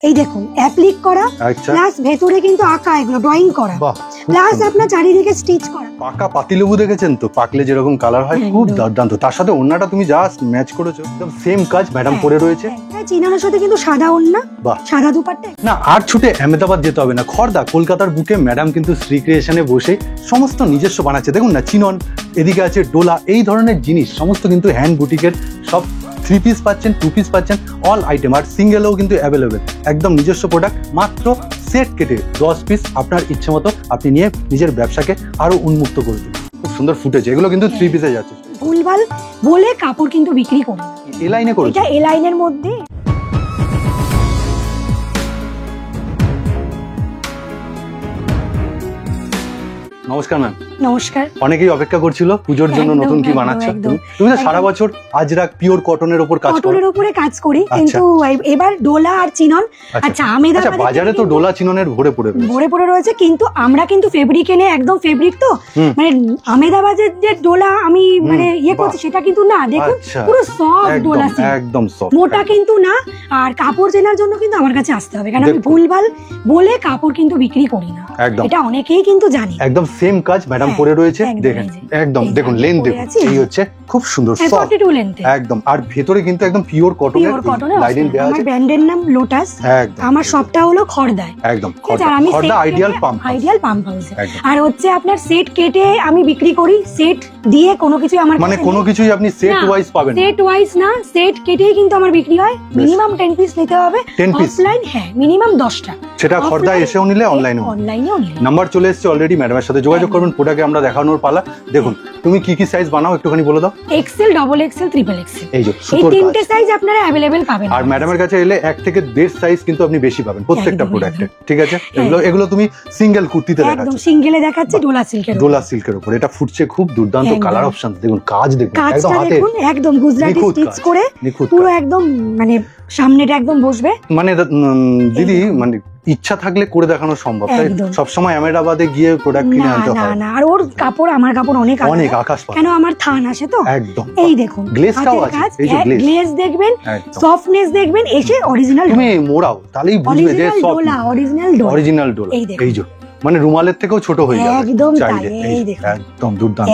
এই দেখুন অ্যাপ্লিক করা প্লাস ভেতরে কিন্তু আঁকা এগুলো ড্রয়িং করা প্লাস আপনার চারিদিকে স্টিচ করা। পাকা পাতিলেবু দেখেছেন তো, পাকলে যেরকম কালার হয় খুব দুর্দান্ত। তার সাথে ওন্নাটা তুমি জাস্ট ম্যাচ করেছো, একদম সেম কাজ ম্যাডাম পরে রয়েছে। চিনানোর সাথে কিন্তু সাদা ওন্না, সাদা দুপাট্টা। না আর ছুটে আহমেদাবাদ যেতে হবে না, খড়দা কলকাতার বুকে ম্যাডাম কিন্তু শ্রী ক্রিয়েশনে বসে সমস্ত নিজস্ব বানাচ্ছে। দেখুন না, চিনন, এদিকে আছে ডোলা, এই ধরনের জিনিস সমস্ত কিন্তু হ্যান্ড বুটিকের সব 3 পিস পাচ্ছেন, 2 পিস পাচ্ছেন, অল আইটেম। আর সিঙ্গেলও কিন্তু অ্যাভেলেবেল, একদম নিজস্ব প্রোডাক্ট। মাত্র সেট কেটে 10 পিস আপনার ইচ্ছে মতো আপনি নিয়ে নিজের ব্যবসাকে আরো উন্মুক্ত করে দিন। খুব সুন্দর ফুটেছে, এগুলো কিন্তু 3 পিসে যাচ্ছে। ভুলভাল বলে কাপড় কিন্তু বিক্রি করি, এ লাইনে করেছে, এটা এ লাইনের মধ্যে। নমস্কার ম্যাম। নমস্কার। অনেকেই অপেক্ষা করছিল পুজোর জন্য নতুন কি বানাচ্ছ তুমি। তুমি তো সারা বছর আজরাক পিওর কটনের উপর কাজ করো। কটনের উপরে কাজ করি, কিন্তু এবার ডোলা আর চিনন। আচ্ছা আহমেদাবাদে বাজারে তো ডোলা চিননের ভরে পড়ে রয়েছে, কিন্তু আমরা কিন্তু ফেব্রিক এনে একদম ফেব্রিক তো মানে আহমেদাবাদের যে ডোলা আমি মানে ইয়ে করছি সেটা কিন্তু না। দেখুন পুরো সফট ডোলা, একদম সফট, মোটা কিন্তু না। আর কাপড় চেনার জন্য কিন্তু আমার কাছে আসতে হবে, কারণ আমি ভুলভাল বলে কাপড় কিন্তু বিক্রি করি না, এটা অনেকেই কিন্তু জানি। একদম সেম কাজ ম্যাডাম পরে রয়েছে, দেখেন একদম দেখুন লেন দেখুন, এই হচ্ছে খুব সুন্দর সফট একদম। আর ভেতরে কিন্তু একদম পিওর কটনের লাইনিং দেওয়া আছে। আমার ব্র্যান্ডের নাম লোটাস, আমার শপটা হলো খড়দায়, একদম খড়দা আইডিয়াল পাম্প হাউস। আর হচ্ছে আপনার সেট কেটে আমি বিক্রি করি, সেট দিয়ে কোনো কিছু আমার মানে কোনো কিছুই আপনি সেট ওয়াইজ পাবেন, সেট ওয়াইজ না, সেট কেটেই কিন্তু আমার বিক্রি হয়। মিনিমাম 10 পিস নিতে হবে, অফলাইন হ্যাঁ মিনিমাম 10টা, সেটা খড়দা এসেও নিলে অনলাইনেও নিলে। নাম্বার চলে এসেছে অলরেডি, ম্যাডামের সাথে যোগাযোগ করবেন, প্রোডাক্টে আমরা দেখানোর পালা। দেখুন তুমি কি কি সাইজ বানাও একটুখানি বলে দাও। Excel, double excel, triple excel, এই যে এই তিনটে সাইজ আপনারা अवेलेबल পাবেন। আর ম্যাডামের কাছে এলে 1 থেকে 1.5 সাইজ কিন্তু আপনি বেশি পাবেন প্রত্যেকটা প্রোডাক্টে, ঠিক আছে? এগুলো তুমি সিঙ্গেল কুর্তিতে দেখাচ্ছ, একদম সিঙ্গেলে দেখাচ্ছি ডোলা সিল্কের উপর। এটা ফুটছে খুব দুর্দান্ত কালার অপশন। দেখুন কাজ দেখুন, একদম হাতে একদম গুজরাটি স্টিচ করে পুরো একদম মানে সামনেটা একদম বসবে। মানে দিদি মানে ইচ্ছা থাকলে করে দেখানো সম্ভব, তাই সবসময় আহমেদাবাদে গিয়ে প্রোডাক্ট কিনে আনতে হয় না। আর ওর কাপড় আমার কাপড় অনেক আকাশ, কেন আমার থান আসে তো একদম। এই দেখুন গ্লেজটাও আছে, এই যে গ্লেজ দেখবেন, সফটনেস দেখবেন, এসে অরিজিনাল তুমি মোড়াও তাহলেই বুঝবে যে সফট অরিজিনাল ডোলা। এই যে মানে রুমালের থেকেও ছোট হয়ে যাবে একদম, একদম দুর্দান্ত।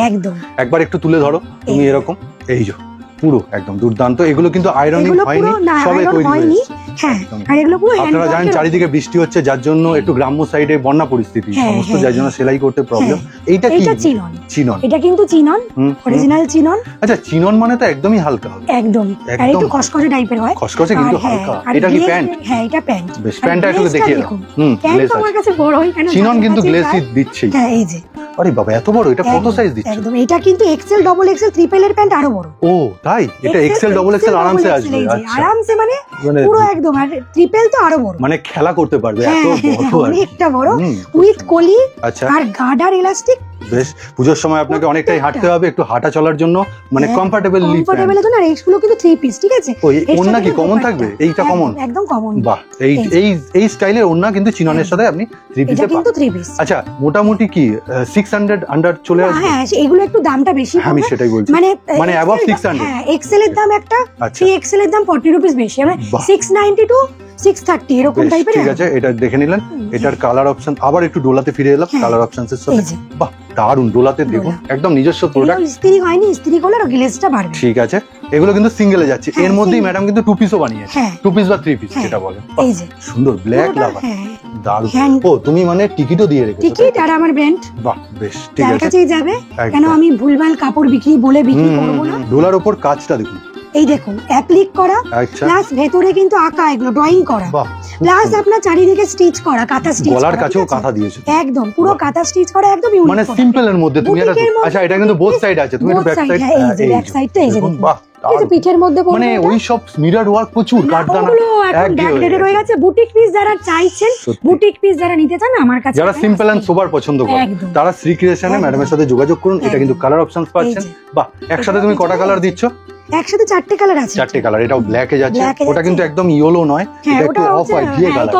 একবার একটু তুলে ধরো তুমি, এরকম এই যে পুরো একদম দুর্দান্ত। এগুলো কিন্তু আয়রনিং হয়নি, সবে তৈরি হয়েছে। হ্যাঁ, আর এগুলো পুরো আপনারা জানেন চারিদিকে বৃষ্টি হচ্ছে, যার জন্য একটু গ্রাম্য সাইডে বন্যা পরিস্থিতি সমস্ত, যার জন্য সেলাই করতে প্রবলেম। এইটা কি চিনন? এটা কিন্তু চিনন, অরিজিনাল চিনন। আচ্ছা চিনন মানে তো একদমই হালকা হবে, একদম আর একটু খসখসে টাইপের হয়, খসখসে কিন্তু হালকা। এটা কি প্যান্ট? হ্যাঁ এটা প্যান্ট। বেশ, প্যান্টটা একটু দেখিয়ে দাও। প্যান্ট আমার কাছে বড় হয়, কেন চিনন কিন্তু গ্লেসি দিচ্ছে। হ্যাঁ এই যে, আরে বাবা এত বড়, এটা কত সাইজ দিচ্ছে? একদম এটা কিন্তু এক্সেল, ডাবল এক্সেল, ট্রিপল এর প্যান্ট আরো বড়। ও তাই? এটা এক্সেল, ডাবল এক্সেল আরামসে আসবে, আরামসে মানে পুরো একদম। আর ট্রিপল তো আরো বড়, মানে খেলা করতে পারবে, এত বড়, অনেকটা বড়, উইথ কলি আর গার্ডার ইলাস্টিক। বেশ, পূজোর সময় আপনাকে অনেকটাই হাঁটতে হবে, একটু হাঁটা চলার জন্য মানে কমফোর্টেবল জন্য। আর এইগুলো কিন্তু 3 পিস, ঠিক আছে? ওন্না কি কমন থাকবে? এইটা কমন, একদম কমন। বাহ, এই স্টাইলের ওন্না কিন্তু চিননের সাথে আপনি 3 পিসে পাবেন, কিন্তু 3 পিস। আচ্ছা মোটামুটি কি 600 আন্ডার চলে আসবে? হ্যাঁ এগুলো একটু দামটা বেশি, আমি সেটাই বলছি, মানে অ্যাবভ 600। হ্যাঁ এক্সেল এর দাম একটা, 3 এক্সেল এর দাম 40 রুপিস বেশি, মানে 690 টু 630 এরকম টাইপের। ঠিক আছে, এটা দেখে নিলেন। এটার কালার অপশন আবার একটু ডোলাতে ফিরে এলাম, কালার অপশনস এর সাথে। বাহ দারুন, ডোলাতে দেখুন একদম নিজস্ব প্রোডাক্ট। ইস্ত্রি হয়নি, ইস্ত্রি করলে আর গ্লেজটা বাড়বে। ঠিক আছে, এগুলো কিন্তু সিঙ্গেলে যাচ্ছে। এর মধ্যেই ম্যাডাম কিন্তু 2 পিসও বানিয়েছে, 2 পিস বা 3 পিস যেটা বলে। এই যে সুন্দর ব্ল্যাক লাভা, দারুন। ও তুমি মানে টিকিটও দিয়ে রেখেছো? টিকিট আর আমার ব্র্যান্ড। বাহ বেশ, ঠিক আছে, কাছেই যাবে, কেন আমি ভুলভাল কাপড় বিক্রি করব না। ডোলার উপর কাজটা দেখুন, এই দেখুন অ্যাপ্লিক করা প্লাস ভেতরে কিন্তু আঁকা, এগুলো ড্রয়িং করা, প্লাস আপনার চারিদিকে স্টিচ করা, কাঁথা স্টিচ, গলার কাছেও কাঁথা দিয়েছো, একদম পুরো কাঁথা স্টিচ করা, একদম ইউনিক, মানে সিম্পল এর মধ্যে। তুমি এটা আচ্ছা, এটা কিন্তু বোথ সাইড আছে, তুমি একটু ব্যাক সাইড, এই যে ব্যাক সাইডটা এই যে দেখুন, বাহ এই যে পিঠের মধ্যে মানে ওই সব মিরর ওয়ার্ক প্রচুর, কাটদানা এখন ব্যাকডেটে রয়ে গেছে। বুটিক পিস যারা চাইছেন, বুটিক পিস যারা নিতে চান আমার কাছে, যারা সিম্পল এন্ড সোবার পছন্দ করে, তারা শ্রী ক্রিয়েশনে ম্যাডামের সাথে যোগাযোগ করুন। এটা কিন্তু কালার অপশনস পাচ্ছেন। বাহ, একসাথে তুমি কটা কালার দিচ্ছ? একসাথে 4টে কালার আছে, 4টে কালার। এটাও ব্ল্যাক এ যাচ্ছে, ওটা কিন্তু একদম ইয়েলো নয়, এটা একটু অফ হোয়াইট দিয়ে কালার,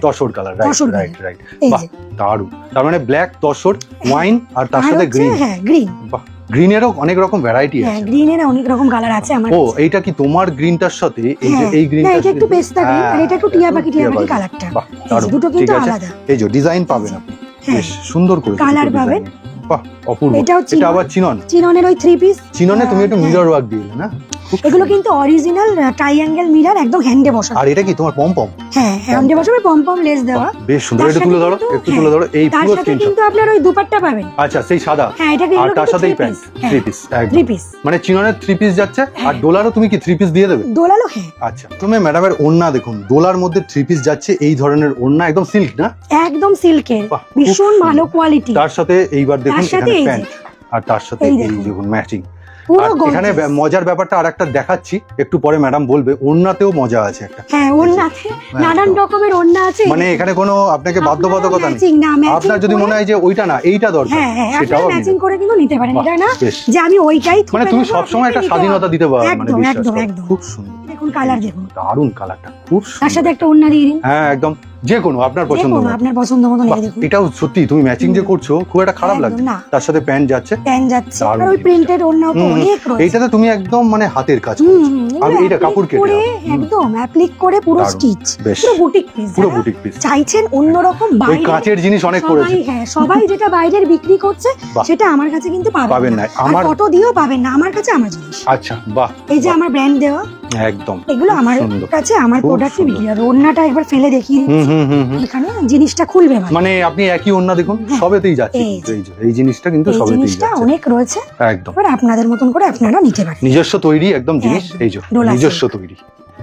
তসর কালার, রাইট। বাহ দারুন, তার মানে ব্ল্যাক, তসর, ওয়াইন আর তার সাথে গ্রিন। হ্যাঁ গ্রিন, বাহ গ্রিনেরও অনেক রকম ভ্যারাইটি হ্যাঁ আছে। গ্রিনের অনেক রকম কালার আছে আমার ও কাছে। এইটা কি তোমার গ্রিনটার সাথে এই যে হ্যাঁ, এই না, গ্রিনটা এটা একটু পেস্তা গ্রিন আর এটা একটু টিয়া পাখি কালারটা। বাহ, এই যে দারুণ, দুটো ঠিক কিন্তু আছে। আলাদা। এই যে ডিজাইন পাবেন আপনি, হ্যাঁ। বেশ সুন্দর করে কালার পাবেন। বাহ, অপূর্ব। এটাও এটা আবার চিনন, চিননের ওই 3 পিস। চিননে তুমি একটু মিরর ওয়ার্ক দিলে না, খুব এগুলো সুন্দর। কিন্তু অরিজিনাল ট্রাইঅ্যাঙ্গেল মিরর, একদম হ্যান্ডে বসানো। আর এটা কি তোমার পম পম? হ্যাঁ হ্যান্ডে বসাবে, পম পম লেস দেওয়া। বেশ সুন্দর, তার একটু সাথে তুলে ধরো, কিন্তু- একটু তুলে ধরো এই তার পুরো সাথে স্ক্রিনশট। কিন্তু আপনার ওই দুপাট্টা পাবেন। আচ্ছা, সেই সাদা হ্যাঁ, এটা আর কিন্তু তার সাথেই three প্যান্ট, piece, হ্যাঁ। 3 পিস 3 পিস মানে চিননের 3 পিস যাচ্ছে। আর হ্যাঁ। ডোলারও তুমি কি 3 পিস দিয়ে দেবে? দোলালো। হ্যাঁ আচ্ছা, তুমি ম্যাডামের ওড়না দেখুন, ডোলার মধ্যে 3 পিস যাচ্ছে, এই ধরনের ওড়না একদম সিল্ক না, একদম সিল্কের, বাহ, খুব ভীষণ সুন্দর। ভালো কোয়ালিটি। তার সাথে এইবার দেখুন তার সাথে এখানে এই যে- প্যান্ট, আর তার সাথে এই এই দেখুন। দেখুন ম্যাচিং। পুরো আর এখানে gorgeous। মজার ব্যাপারটা আর একটা দেখাচ্ছি, একটু পরে ম্যাডাম বলবে, ওড়নাতেও মজা আছে একটা। হ্যাঁ ওড়নাতে নানান রকমের ওড়না আছে। মানে এখানে কোনো আপনাকে বাধ্যবাধকতা নেই, ম্যাচিং না, ম্যাচিং আপনার যদি মনে হয় যে ওইটা না এইটা দরকার, হ্যাঁ হ্যাঁ সেটাও আপনারা আপনি ম্যাচিং করে কিন্তু নিতে পারেন। বাহ, এটা না বেশ। যে আমি ওইটাই মানে থুপে তুমি দেবো, সবসময় একটা আপনাকে স্বাধীনতা দিতে পারো, মানে একদম বিশ্বাস একদম করো। একদম। খুব সুন্দর, দেখুন কালার দেখুন, দারুণ কালারটা, খুব তার সুন্দর। সাথে একটা ওড়না দিয়ে দিন। হ্যাঁ একদম, যে কোনো আপনার পছন্দ দেখুন মতো। আপনার পছন্দ মতন। এই বাহ, দেখুন এটাও সত্যি তুমি ম্যাচিং যে করছো খুব একটা খারাপ একদম লাগছে না। তার সাথে প্যান্ট যাচ্ছে। প্যান্ট যাচ্ছে, দারুণ আর ওই জিনিসটা। প্রিন্টেড ওড়নাও তো হুম, অনেক রয়েছে। এইটাতে তুমি একদম মানে হাতের কাজ হুম, করছো, হুম, আর এগুলো এইটা কাপড় applique কেটে করে একদম অ্যাপ্লিক করে পুরো দারুণ, স্টিচ, বেশ। পুরো বুটিক পিস। পুরো বুটিক পিস, চাইছেন অন্যরকম ওই বাইরে কাঁচের জিনিস অনেক সবাই, করেছে। হ্যাঁ সবাই যেটা বাইরের বিক্রি করছে বাহ। সেটা আমার কাছে কিন্তু পাবেন পাবেন না। না। আমার- আমার ফটো দিয়েও পাবেন না, আমার কাছে আমার জিনিস। আচ্ছা, বাহ, এই যে আমার ব্র্যান্ড দেওয়া, একদম এগুলো খুব আমার সুন্দর। কাছে আমার খুব প্রোডাক্টই সুন্দর। বিক্রি হবে। ওড়নাটা একবার ফেলে দেখিয়ে হুম দিচ্ছি, হুম হুম হুম। এখানে জিনিসটা খুলবে ভালো। মানে আপনি একই ওড়না দেখুন, হ্যাঁ, সবেতেই যাচ্ছে এই কিন্তু এই যে এই জিনিসটা কিন্তু এই সবেতেই জিনিসটা যাচ্ছে অনেক রয়েছে, একদম। এবার আপনাদের মতন করে আপনারা নিতে পারেন। নিজস্ব তৈরি একদম জিনিস, একদম। এই যে ডোলা নিজস্ব তৈরি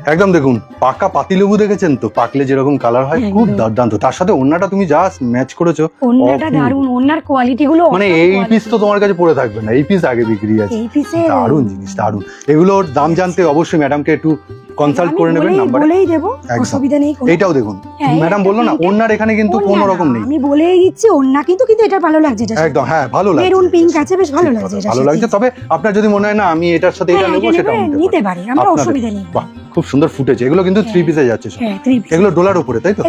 একদম। দেখুন পাকা পাতিলেবু দেখেছেন তো, পাকলে যেরকম কালার হয়, খুব একদম। দুর্দান্ত। তার সাথে ওড়নাটা তুমি যা ম্যাচ করেছো, ওড়নাটা অপূর্ব। দারুন, ওড়নার কোয়ালিটি গুলো মানে awesome এই quality। পিস তো তোমার কাছে পড়ে থাকবে না, এই পিস আগে বিক্রি আছে। এই পিসে দারুণ জিনিস, দারুণ। এগুলোর দাম জানতে অবশ্যই ম্যাডামকে একটু কনসাল্ট করে নেবেন নাম্বারে। বলেই দেবো, একদম। অসুবিধা নেই কোনো। এইটাও দেখুন, হ্যাঁ, ম্যাডাম একটা বললো না pink- ওড়নার এখানে কিন্তু ওড়না কোনো না, রকম নেই। আমি বলেই দিচ্ছি ওড়না কিন্তু এটা ভালো লাগছে, এটা একদম, হ্যাঁ ভালো লাগছে, মেরুন পিঙ্ক আছে, বেশ ভালো ঠিক লাগছে কথা, এটার ভালো সাথে। লাগছে। তবে আপনার যদি মনে হয় না আমি এটার সাথে এটা হ্যাঁ, নেবো, এটা সেটাও নেবে, নিতে নিতে পারি, আমরা আপনাদের- অসুবিধা নেই। বাহ, খুব সুন্দর ফুটেছে, এগুলো কিন্তু 3 পিসে যাচ্ছে সব। হ্যাঁ 3 পিস। এগুলো ডোলার উপরে, তাই তো?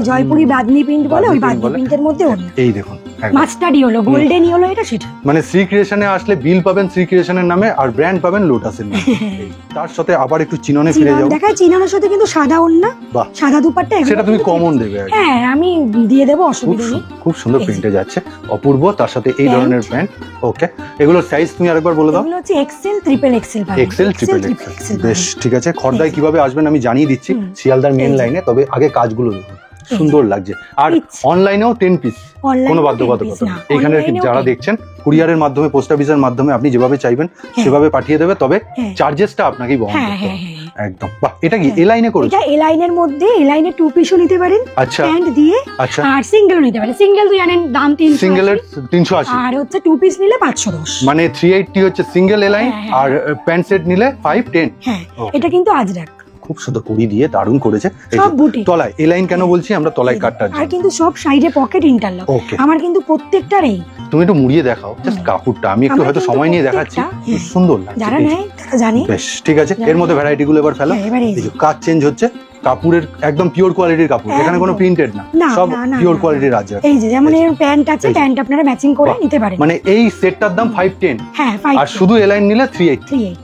জয়পুরি বাদনি প্রিন্ট বলে, ওই বাদনি print বাদনি বলে। প্রিন্টের মধ্যে ওড়না। এই দেখুন একদম। মাস্টার্ডই হলো, গোল্ডেনই হলো, এটা সেটা। মানে শ্রী ক্রিয়েশনে আসলে বিল পাবেন শ্রী ক্রিয়েশনের নামে, আর ব্র্যান্ড পাবেন লোটাসের নামে। এই, তার সাথে আবার একটু চিননে ফিরে চিনান যাও। দেখায়, চিনানোর সাথে কিন্তু সাদা ওড়না, বাহ, সাদা দুপাট্টা, এগুলো সেটা তুমি কিন্তু- কমন দেবে আর কি। হ্যাঁ আমি দিয়ে দেবো, খুব অসুবিধা নেই। খুব সুন্দর এই যে। প্রিন্টে যাচ্ছে, অপূর্ব। তার সাথে এই Pant। ধরনের প্যান্ট। ওকে, এগুলোর সাইজ তুমি আরেকবার বলে দাও। এগুলো হচ্ছে এক্সেল, ট্রিপল এক্সেল পাবেন। এক্সেল, ট্রিপল এক্সেল, বেশ ঠিক আছে। খর্দায় এই যে। কিভাবে আসবেন আমি জানিয়ে দিচ্ছি, হুম। শিয়ালদার মেন এই যে। লাইনে। তবে আগে কাজগুলো দেখুন, যে। সুন্দর লাগছে। আর Piece। অনলাইনেও 10 পিস, Online কোনো এও 10 বাধ্যবাধকতা piece নেই। না, এখানে online এও যারা 10 দেখছেন কুরিয়ারের মাধ্যমে, পোস্ট অফিসের মাধ্যমে আপনি যেভাবে চাইবেন সেভাবে পাঠিয়ে দেবে, তবে হ্যাঁ। চার্জেসটা আপনাকেই বহন হ্যাঁ করতে হ্যাঁ হবে। হ্যাঁ একদম। বাহ, এটা কি হ্যাঁ। এ লাইনে করেছো? এটা এ লাইনের মধ্যে, এ লাইনে 2 পিসও নিতে পারেন আচ্ছা প্যান্ট দিয়ে, আচ্ছা। আর সিঙ্গেলও নিতে পারেন। সিঙ্গেল তো জানেন দাম 300, সিঙ্গেলের 380, আর হচ্ছে 2 পিস নিলে 510। মানে 380 হচ্ছে সিঙ্গেল এ লাইন, হ্যাঁ, হ্যাঁ। আর প্যান্ট সেট নিলে 510। হ্যাঁ Okay. এটা কিন্তু আজরাক, খুব সুন্দর করি দিয়ে দারুণ করেছে। এই সব যে, বুটি। তলায় এ লাইন কেন বলছি আমরা, তলায় কাটটার আর জন্য। কিন্তু সব সাইডে পকেট ইন্টারলক। ওকে, আমার কিন্তু প্রত্যেকটার এই, তুমি একটু মুড়িয়ে দেখাও জাস্ট কাপড়টা, আমি একটু আমার হয়তো কিন্তু সময় নিয়ে দেখাচ্ছি, প্রত্যেকটা, খুব সুন্দর লাগছে। যারা এই যে, নেয় তারা জানে। বেশ ঠিক আছে। যারা এর মধ্যে ভ্যারাইটি গুলো এবার ফেলো। হ্যাঁ, এবার এই এই যে কাজ চেঞ্জ হচ্ছে, কাপড়ের একদম পিওর কোয়ালিটির কাপড়, এখানে কোনো একদম। প্রিন্টেড না, না, সব না, না, পিওর না, কোয়ালিটির আছে। এই যে যেমন এর প্যান্ট আছে, এই যে। প্যান্ট আপনারা ম্যাচিং করে বাহ। নিতে পারেন। মানে এই সেটটার দাম 510, হ্যাঁ আর শুধু এ লাইন নিলে 380। 380।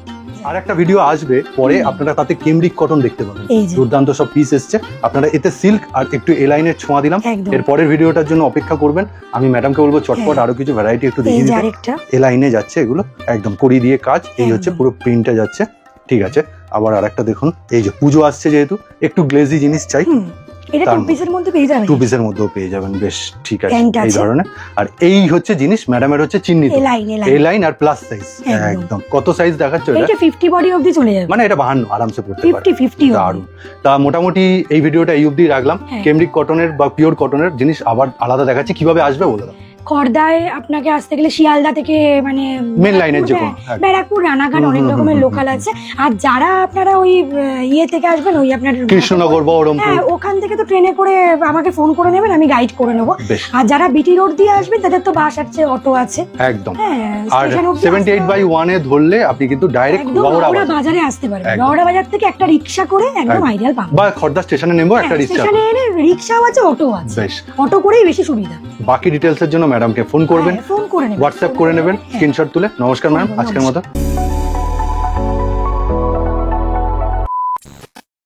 আর একটা ভিডিও আসবে পরে, আপনারা তাতে কেমব্রিক কটন দেখতে পাবেন, এই যে। দুর্দান্ত সব পিস এসছে। আপনারা এতে সিল্ক আর একটু এ লাইনের ছোঁয়া দিলাম। একদম। এর পরের ভিডিওটার জন্য অপেক্ষা করবেন। আমি ম্যাডামকে বলবো চটপট হ্যাঁ। আরো কিছু ভ্যারাইটি একটু এই দেখিয়ে যে দিতে। আরেকটা, এ লাইনে যাচ্ছে এগুলো, একদম কড়ি দিয়ে কাজ, এই হচ্ছে একদম। পুরো প্রিন্টে যাচ্ছে। ঠিক আছে, আবার আরেকটা দেখুন, এই যে পুজো আসছে যেহেতু একটু গ্লেজি জিনিস চাই, হুম, এটা তার 2 পিসের মধ্যে পেয়ে যাবেন। 2 পিসের মধ্যেও পেয়ে যাবেন। বেশ ঠিক আছে, Pant এই আছে। ধরনের। আর এই হচ্ছে জিনিস ম্যাডামের হচ্ছে চিহ্নিত এ লাইন, এ এ লাইন। লাইন আর প্লাস সাইজ। একদম। একদম। কত সাইজ দেখাচ্ছ এটা? এইটা 50 বডি অবধি চলে যাবে। মানে এটা 52 আরামসে পড়তে পারে। 50 দারুণ। তা মোটামুটি এই ভিডিওটা এই অবধি রাখলাম। হ্যাঁ। কেমব্রিক কটনের বা পিওর কটনের জিনিস আবার আলাদা দেখাচ্ছি, কিভাবে আসবে বলে দাও। খর্দায় আপনাকে আসতে গেলে শিয়ালদা থেকে, মানে Main line এর যে কোনো, হ্যাঁ, হ্যাঁ। ব্যারাকপুর, রানাঘাট, হুম, অনেক হুম, রকমের হুম, লোকাল আছে। আর যারা আপনারা ওই ইয়ে থেকে আসবেন, ওই আপনার কৃষ্ণনগর, বহরমপুর, হ্যাঁ ওখান থেকে তো ট্রেনে করে আমাকে ফোন করে নেবেন, আমি গাইড করে নেবো। বেশ আর যারা বিটি রোড দিয়ে আসবেন তাদের তো বাস আছে, অটো আছে। একদম। হ্যাঁ আর স্টেশন অবধি 78/1 এ ধরলে আপনি কিন্তু ডাইরেক্ট একদম হাওড়া হাওড়া বাজার বাজারে আসতে পারবেন। একদম। হাওড়া বাজার থেকে একটা রিক্সা করে একদম একদম। আইডিয়াল পাবেন। বা খর্দা স্টেশনে নেবো একটা রিক্সা। স্টেশনে এনে রিক্সাও আছে, অটো আছে। বেশ, অটো করেই বেশি সুবিধা। বাকি ডিটেলস এর জন্য ম্যাডামকে ফোন করবেন, ফোন করে নেবেন, হোয়াটসঅ্যাপ করে নেবেন, স্ক্রিনশট তুলে। নমস্কার ম্যাম, আজকের মতো।